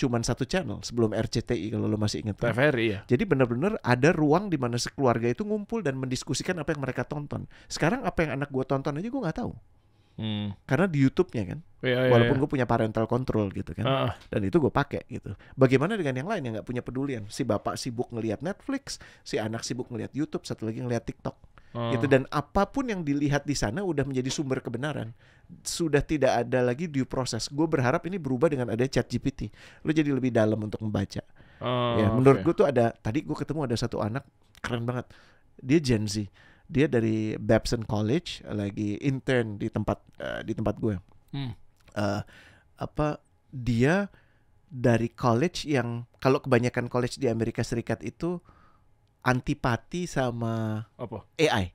cuman satu channel sebelum RCTI, kalau lo masih ingat. TVRI ya. Jadi benar-benar ada ruang di mana sekeluarga itu ngumpul dan mendiskusikan apa yang mereka tonton. Sekarang apa yang anak gue tonton aja gue nggak tahu. Karena di YouTube-nya kan. Walaupun gue punya parental control gitu kan. Dan itu gue pakai gitu. Bagaimana dengan yang lain yang nggak punya pedulian? Si bapak sibuk ngelihat Netflix, si anak sibuk ngelihat YouTube, satu lagi ngelihat TikTok. Gitu. Dan apapun yang dilihat di sana udah menjadi sumber kebenaran. Sudah tidak ada lagi due process. Gue berharap ini berubah dengan ada ChatGPT. Lo jadi lebih dalam untuk membaca. Menurut gue tuh tadi gue ketemu ada satu anak keren banget. Dia Gen Z. Dia dari Babson College, lagi intern di tempat gue. Dia dari college yang kalau kebanyakan college di Amerika Serikat itu antipati sama AI.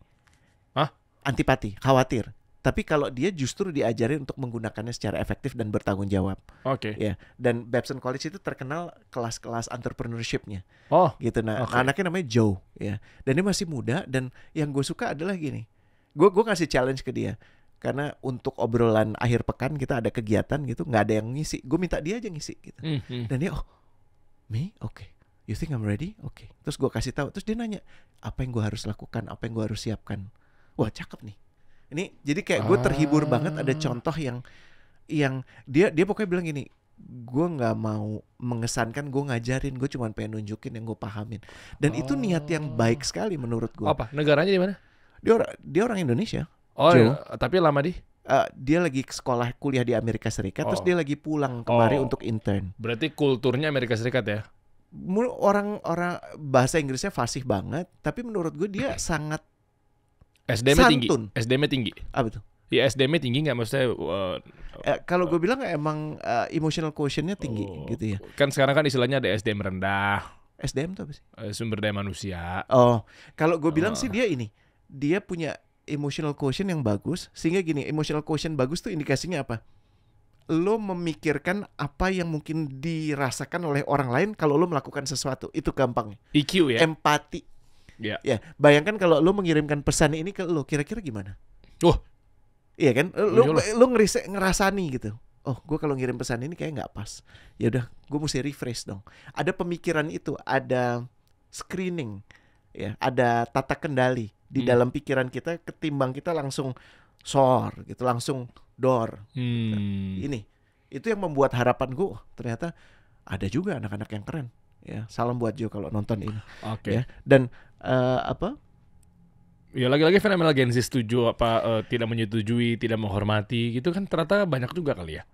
Antipati, khawatir. Tapi kalau dia justru diajarin untuk menggunakannya secara efektif dan bertanggung jawab. Ya. Dan Babson College itu terkenal kelas-kelas entrepreneurship-nya. Gitu. Nah, anaknya namanya Joe. Ya. Dan dia masih muda. Dan yang gue suka adalah gini. Gue ngasih challenge ke dia. karena untuk obrolan akhir pekan kita ada kegiatan gitu, nggak ada yang ngisi. Gue minta dia aja ngisi gitu. Dan dia me, oke. You think I'm ready? Oke. Terus gue kasih tahu. Terus dia nanya, apa yang gue harus lakukan? Apa yang gue harus siapkan? Wah, cakep nih. Ini jadi kayak gue terhibur banget. Ada contoh yang dia pokoknya bilang gini, gue nggak mau mengesankan gue ngajarin, gue cuma pengen nunjukin yang gue pahamin. Dan itu niat yang baik sekali menurut gue. Apa? Negaranya di mana? Dia orang Indonesia. Oh, Joe. tapi lama di? Dia lagi sekolah kuliah di Amerika Serikat, terus dia lagi pulang kemari untuk intern. Berarti kulturnya Amerika Serikat ya? Orang bahasa Inggrisnya fasih banget, tapi menurut gue dia sangat SDM-nya tinggi. santun. SDM-nya tinggi. Apa tuh? Ya SDM-nya tinggi nggak maksudnya? Kalau gue bilang emang emotional quotient-nya tinggi gitu ya. Kan sekarang kan istilahnya ada SDM rendah. SDM tuh apa sih? Sumber daya manusia. Kalau gue bilang sih dia punya emotional quotient yang bagus, sehingga gini, emotional quotient bagus tuh indikasinya apa? Lo memikirkan apa yang mungkin dirasakan oleh orang lain kalau lo melakukan sesuatu. Itu gampang. EQ ya? Empati. Ya. Ya, bayangkan kalau lo mengirimkan pesan ini ke lo, kira-kira gimana? Iya kan? Lo ngerasani gitu. Oh, gue kalau ngirim pesan ini kayak nggak pas. Ya udah, gue mesti refresh dong. Ada pemikiran itu, ada screening, ya, ada tata kendali di dalam pikiran kita ketimbang kita langsung gitu, langsung door. Ini itu yang membuat harapan gue, ternyata ada juga anak-anak yang keren. Ya, salam buat Joe kalau nonton ini. Oke. Ya, dan apa? Ya lagi-lagi fenomena Gen Z setuju apa tidak menyetujui, tidak menghormati gitu kan ternyata banyak juga kali ya.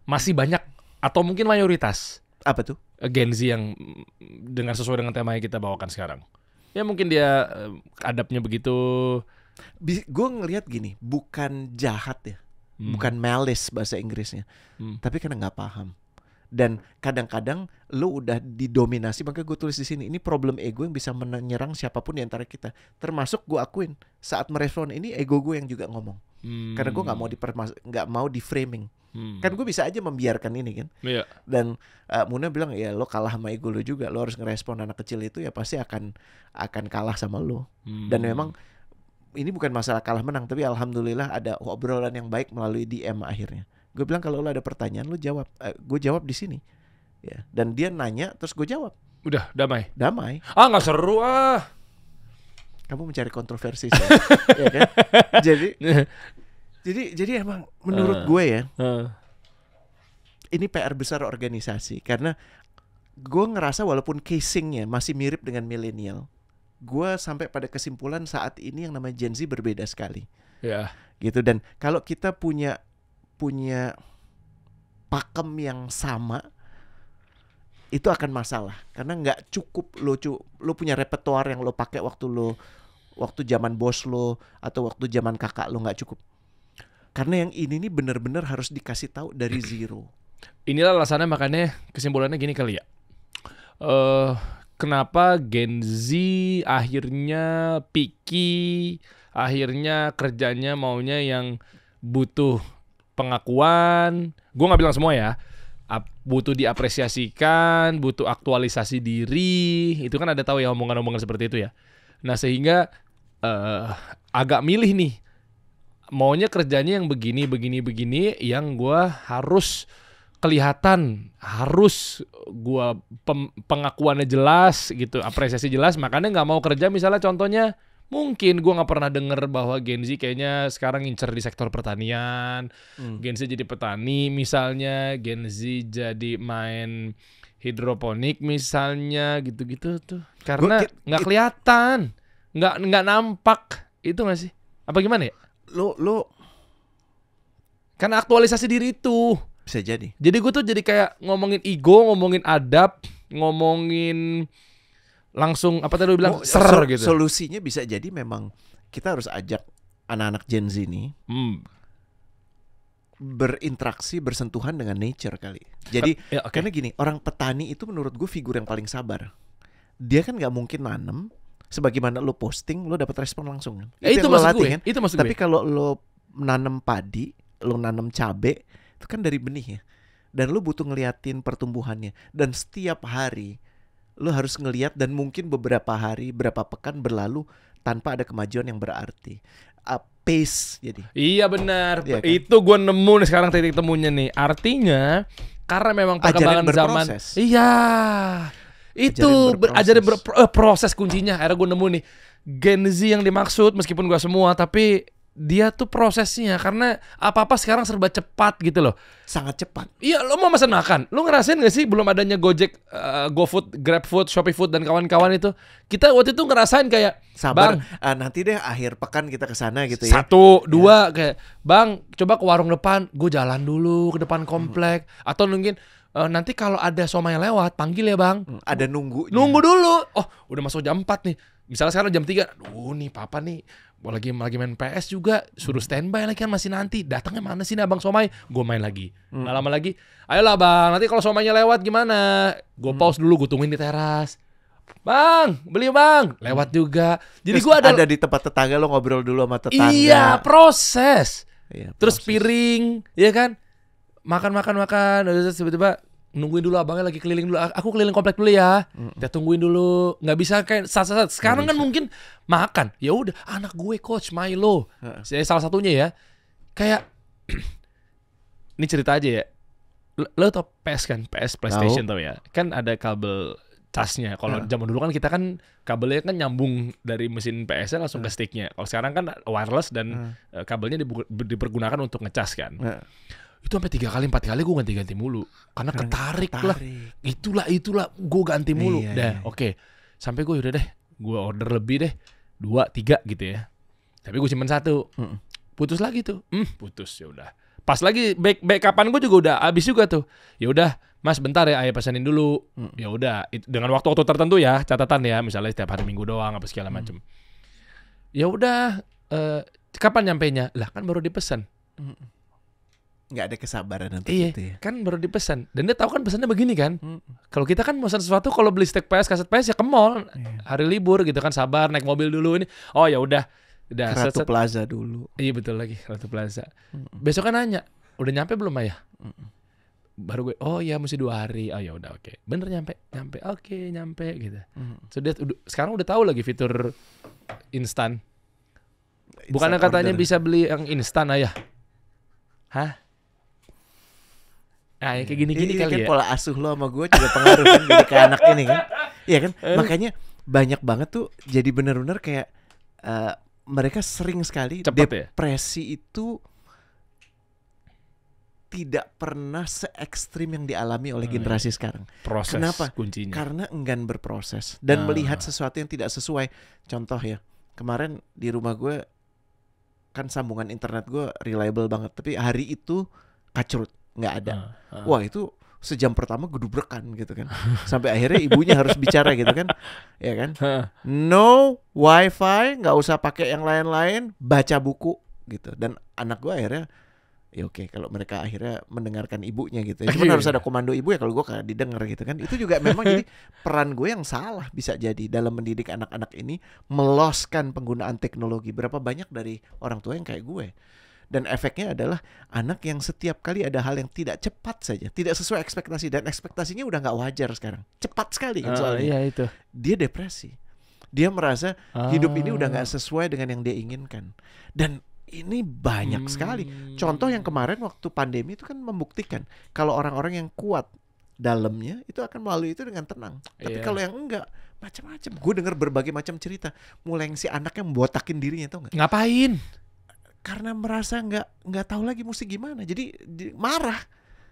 Masih banyak atau mungkin mayoritas. Apa tuh? Gen Z yang sesuai dengan tema yang kita bawakan sekarang. Ya mungkin dia adabnya begitu. Gue ngelihat gini, bukan jahat ya, bukan malice bahasa Inggrisnya, tapi karena nggak paham. Dan kadang-kadang lo udah didominasi, makanya gue tulis di sini, ini problem ego yang bisa menyerang siapapun di antara kita. Termasuk gue akuin, saat merespon ini ego gue yang juga ngomong. Karena gue nggak mau di framing. Kan gue bisa aja membiarkan ini kan. Iya. Dan Muna bilang ya lo kalah sama ego lo juga, lo harus ngerespon anak kecil itu ya pasti akan kalah sama lo. Dan memang ini bukan masalah kalah menang, tapi alhamdulillah ada obrolan yang baik melalui DM akhirnya. Gue bilang kalau lo ada pertanyaan lo jawab, gue jawab di sini. Ya. Dan dia nanya terus gue jawab. Udah damai. Ah, nggak seru ah. Kamu mencari kontroversi sih. Ya kan? Jadi emang menurut gue ya, ini PR besar organisasi karena gue ngerasa walaupun casingnya masih mirip dengan milenial, gue sampai pada kesimpulan saat ini yang namanya Gen Z berbeda sekali. Ya. Gitu. Dan kalau kita punya pakem yang sama, itu akan masalah karena nggak cukup lo punya repertoire yang lo pakai waktu zaman bos lo atau waktu zaman kakak lo, nggak cukup. Karena yang ini nih benar-benar harus dikasih tahu dari zero. Inilah alasannya, makanya kesimpulannya gini kali ya. Kenapa Gen Z akhirnya picky, akhirnya kerjanya maunya yang butuh pengakuan. Gue nggak bilang semua ya. Butuh diapresiasikan, butuh aktualisasi diri. Itu kan ada tahu ya omongan-omongan seperti itu ya. Nah sehingga agak milih nih. Maunya kerjanya yang begini, yang gue harus kelihatan, harus gue pengakuannya jelas gitu, apresiasi jelas. Makanya nggak mau kerja misalnya contohnya. Mungkin gue nggak pernah denger bahwa Gen Z kayaknya sekarang ngincer di sektor pertanian. Gen Z jadi petani misalnya, Gen Z jadi main hidroponik misalnya, gitu-gitu tuh. Karena nggak kelihatan, nggak nampak, itu nggak sih? Apa gimana ya? Lo karena aktualisasi diri itu bisa jadi. Jadi gue tuh jadi kayak ngomongin ego, ngomongin adab, ngomongin langsung apa tadi lu bilang gitu. Solusinya bisa jadi memang kita harus ajak anak-anak Gen Z ini berinteraksi, bersentuhan dengan nature kali. Jadi karena gini, orang petani itu menurut gue figur yang paling sabar. Dia kan nggak mungkin nanam sebagaimana lo posting lo dapat respon langsung. Itu maksud gue. Kan? Itu maksud Tapi kalau lo nanam padi, lo nanam cabe, itu kan dari benih ya. Dan lo butuh ngeliatin pertumbuhannya. Dan setiap hari lo harus ngeliat, dan mungkin beberapa hari, berapa pekan berlalu tanpa ada kemajuan yang berarti. pace jadi. Iya benar. Iya kan? Itu gue nemu nih sekarang titik temunya nih. Artinya karena memang perkembangan zaman. berproses. Iya. Itu Ajarin proses kuncinya. Akhirnya gue nemu nih Gen Z yang dimaksud meskipun gue semua, tapi dia tuh prosesnya karena apa-apa sekarang serba cepat gitu loh. Sangat cepat. Iya, lo mau pesan makan, lo ngerasain gak sih belum adanya Gojek, GoFood, GrabFood, ShopeeFood dan kawan-kawan itu? Kita waktu itu ngerasain kayak, Sabar, Bang, nanti deh akhir pekan kita ke sana gitu ya. 1, 2 kayak, Bang, coba ke warung depan, gue jalan dulu ke depan komplek, atau mungkin nanti kalau ada somai lewat, panggil ya Bang. Ada nunggu. Nunggu dulu. Oh, udah masuk jam 4 nih. Misalnya sekarang jam 3. Aduh nih papa nih lagi main PS juga, suruh standby lagi kan masih nanti. Datangnya mana sih nih Abang Somai? Gue main lagi. Nggak lama lagi. Ayolah Bang, nanti kalau somainya lewat gimana? Gue pause dulu, gue tungguin di teras. Bang, beli Bang. Lewat juga. Jadi gue ada di tempat tetangga, lo ngobrol dulu sama tetangga. Iya, proses. Iya, Terus proses. piring, ya kan? Makan. Terus tiba-tiba nungguin dulu abangnya lagi keliling dulu. Aku keliling komplek dulu ya. Kita tungguin dulu. Nggak bisa kayak saat-saat. Sekarang kan mungkin makan. Ya udah, anak gue coach Milo. Saya salah satunya ya. Kayak ini cerita aja ya. Lo tau PS kan? PS PlayStation tau ya. Kan ada kabel casnya. Kalau zaman dulu kan kita kan kabelnya kan nyambung dari mesin PS-nya langsung ke sticknya. Kalau sekarang kan wireless dan kabelnya dipergunakan untuk ngecas kan. Itu sampai 3 kali 4 kali gue ganti mulu karena ketarik lah. Itulah gue ganti mulu. Oke. Sampai gue udah deh, gue order lebih deh 2, 3 gitu ya. Tapi gue simpen 1. Putus lagi tuh. Putus ya udah. Pas lagi backupan gue juga udah habis juga tuh. Ya udah, Mas bentar ya, ayah pesanin dulu. Ya udah, dengan waktu tertentu ya, catatan ya, misalnya setiap hari Minggu doang apa segala macem. Ya udah, kapan nyampainya? Lah kan baru dipesan. Nggak ada kesabaran untuk Iya, itu ya. kan baru dipesan. Dan dia tahu kan pesannya begini kan. Kalau kita kan pesan sesuatu, kalau beli stick PS, kaset PS ya ke mall. Hari libur gitu kan, sabar naik mobil dulu ini. Oh ya udah Ratu Plaza dulu. Iya betul lagi, Ratu Plaza. Besok kan nanya, udah nyampe belum ayah? Baru gue, oh ya mesti 2 hari. Oh ya udah oke. Bener nyampe. Oke, nyampe gitu. So dia sekarang udah tahu lagi fitur instan. Bukannya katanya bisa beli yang instan ayah? Hah? Nah, ya kayak gini-gini ini kali kan ya. pola asuh lo sama gue juga pengaruh kan jadi ke anak ini kan. Iya kan? Makanya banyak banget tuh jadi benar-benar kayak mereka sering sekali Cepet depresi itu tidak pernah se-ekstrim yang dialami oleh generasi sekarang. Proses Kenapa? kuncinya. Karena enggan berproses dan melihat sesuatu yang tidak sesuai. Contoh ya, kemarin di rumah gue kan sambungan internet gue reliable banget, tapi hari itu kacrut, nggak ada. Wah itu sejam pertama gedubrekan gitu kan. Sampai akhirnya ibunya harus bicara gitu kan. Ya kan? No wifi, nggak usah pakai yang lain-lain, baca buku gitu. Dan anak gue akhirnya ya oke, kalau mereka akhirnya mendengarkan ibunya gitu ya. Cuman harus ada komando ibu ya, kalau gue kayak didengar gitu kan. Itu juga memang jadi peran gue yang salah bisa jadi dalam mendidik anak-anak ini, meloskan penggunaan teknologi. Berapa banyak dari orang tua yang kayak gue. Dan efeknya adalah anak yang setiap kali ada hal yang tidak cepat saja, tidak sesuai ekspektasi, dan ekspektasinya udah nggak wajar sekarang. Cepat sekali kan soalnya. Iya itu. Dia depresi. Dia merasa hidup ini udah nggak sesuai dengan yang dia inginkan. Dan ini banyak sekali. Contoh yang kemarin waktu pandemi itu kan membuktikan kalau orang-orang yang kuat dalamnya itu akan melalui itu dengan tenang. Tapi kalau yang enggak, macam-macam. Gue dengar berbagai macam cerita. Mulai yang si anaknya membotakin dirinya, tau nggak? Ngapain? Karena merasa nggak tahu lagi mesti gimana. Jadi marah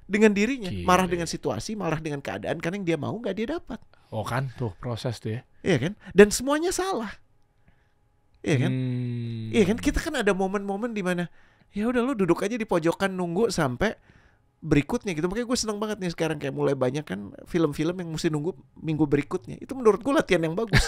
dengan dirinya, marah dengan situasi, marah dengan keadaan. Karena yang dia mau nggak dia dapat. Oh kan tuh proses tuh ya. Iya kan? Dan semuanya salah. Iya kan? Iya kan? Kita kan ada momen-momen di mana ya udah lu duduk aja di pojokan nunggu sampai berikutnya gitu. Makanya gue seneng banget nih sekarang kayak mulai banyak kan film-film yang mesti nunggu minggu berikutnya. Itu menurut gue latihan yang bagus.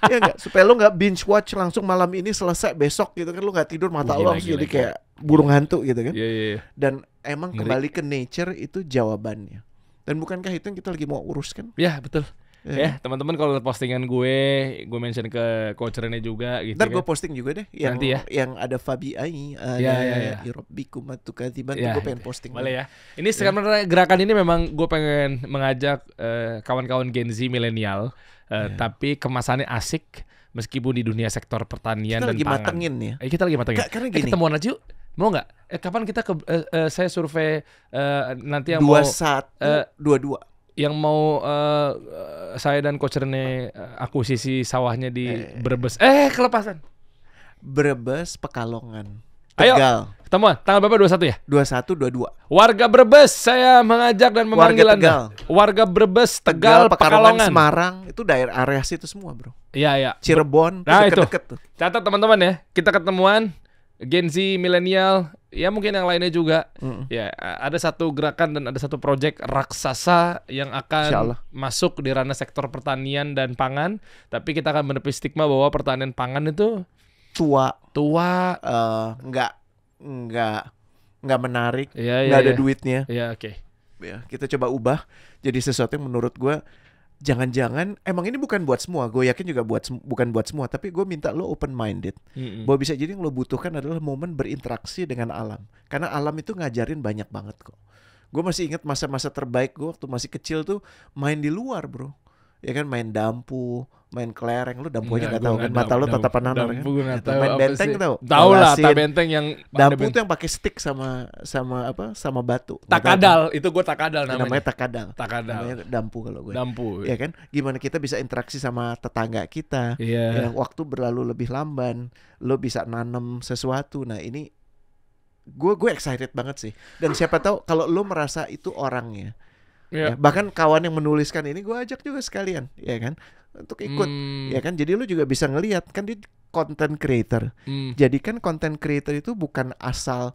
Ya enggak? Supaya lu nggak binge watch langsung malam ini selesai besok gitu kan, lu nggak tidur mata lu langsung jadi kayak burung hantu gitu kan. Iya. Dan emang kembali ke nature itu jawabannya. Dan bukankah itu yang kita lagi mau urus kan? Ya betul. Ya teman-teman kalau lihat postingan gue mention ke Coach Rene juga gitu. Ntar kan. gue posting juga deh yang Nanti ya. yang ada Fabi Ai, Ya. Rabbikum atukatiban, Ya, gue pengen posting. Boleh ya. Ini sekarang gerakan ini memang gue pengen mengajak kawan-kawan Gen Z milenial, tapi kemasannya asik, meskipun di dunia sektor pertanian Kita dan lagi pangan. matengin ya. Kita lagi matengin. Karena gini, Ketemuan aja yuk. Mau nggak? Kapan kita saya survei nanti yang mau 21-22. yang mau saya dan Coach Rene akuisisi sawahnya di Brebes. Kelepasan. Brebes, Pekalongan, Ayo. Tegal. Ketemuan tanggal berapa? 21 ya? 21-22. Warga Brebes, saya mengajak dan memanggil Warga Anda. Tegal. Warga Brebes, Tegal, Pekalongan, Pekalongan. Semarang, itu daerah area situ semua, bro. Iya. Cirebon, Nah, itu deket-deket tuh. Catat teman-teman ya, kita ketemuan Gen Z, milenial, ya mungkin yang lainnya juga. Ya, ada satu gerakan dan ada satu proyek raksasa yang Insya akan Allah. masuk di ranah sektor pertanian dan pangan. Tapi kita akan menepi stigma bahwa pertanian pangan itu Tua, tua. nggak menarik, Iya, nggak ada iya. duitnya. Ya, oke. Ya, kita coba ubah jadi sesuatu yang menurut gue jangan-jangan emang ini bukan buat semua. Gue yakin juga bukan buat semua, tapi gue minta lo open minded. Bahwa bisa jadi yang lo butuhkan adalah momen berinteraksi dengan alam. Karena alam itu ngajarin banyak banget kok. Gue masih ingat masa-masa terbaik gue waktu masih kecil tuh main di luar, bro. Ya kan, main dampu, main kelereng. Lo dampu aja nggak tahu kan, mata lo tatapan nanar kan. Dampu gue nggak Gitu. tahu Main apa benteng sih. tahu. Tahu lah, Galasin. tak benteng yang Dampu tuh yang pakai stick sama batu. Nggak tahu takadal, itu gue takadal kan? namanya. Namanya takadal. Takadal. Namanya dampu kalau gue. Dampu. Ya kan, gimana kita bisa interaksi sama tetangga kita. Iya. Yang waktu berlalu lebih lamban, lo bisa nanam sesuatu. Nah ini gue excited banget sih. Dan siapa tahu kalau lo merasa itu orangnya. Ya, Iya. bahkan kawan yang menuliskan ini gue ajak juga sekalian, ya kan, untuk ikut, ya kan. Jadi lo juga bisa ngelihat kan dia content creator. Jadi kan content creator itu bukan asal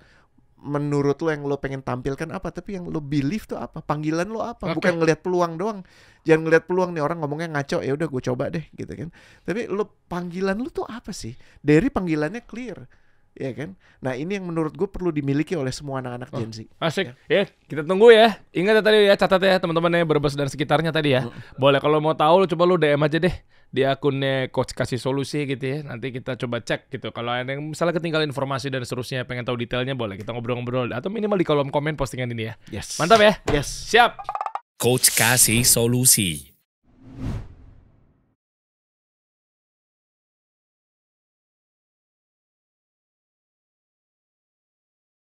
menurut lo yang lo pengen tampilkan apa, tapi yang lo believe tuh apa, panggilan lo apa. Oke. Bukan ngelihat peluang doang. Jangan ngelihat peluang nih orang ngomongnya ngaco, ya udah gue coba deh gitu kan. Tapi lo panggilan lo tuh apa sih? Dari panggilannya clear. Ya kan. Nah ini yang menurut gue perlu dimiliki oleh semua anak-anak Gen Z. Asik. Ya, kita tunggu ya. Ingat ya tadi ya, catat ya teman-teman yang Brebes dan sekitarnya tadi ya. Boleh kalau mau tahu, coba lu DM aja deh di akunnya Coach Kasih Solusi gitu ya. Nanti kita coba cek gitu. Kalau ada yang misalnya ketinggalan informasi dan seterusnya, pengen tahu detailnya, boleh kita ngobrol-ngobrol atau minimal di kolom komen postingan ini ya. Yes. Mantap ya. Yes. Siap. Coach Kasih Solusi.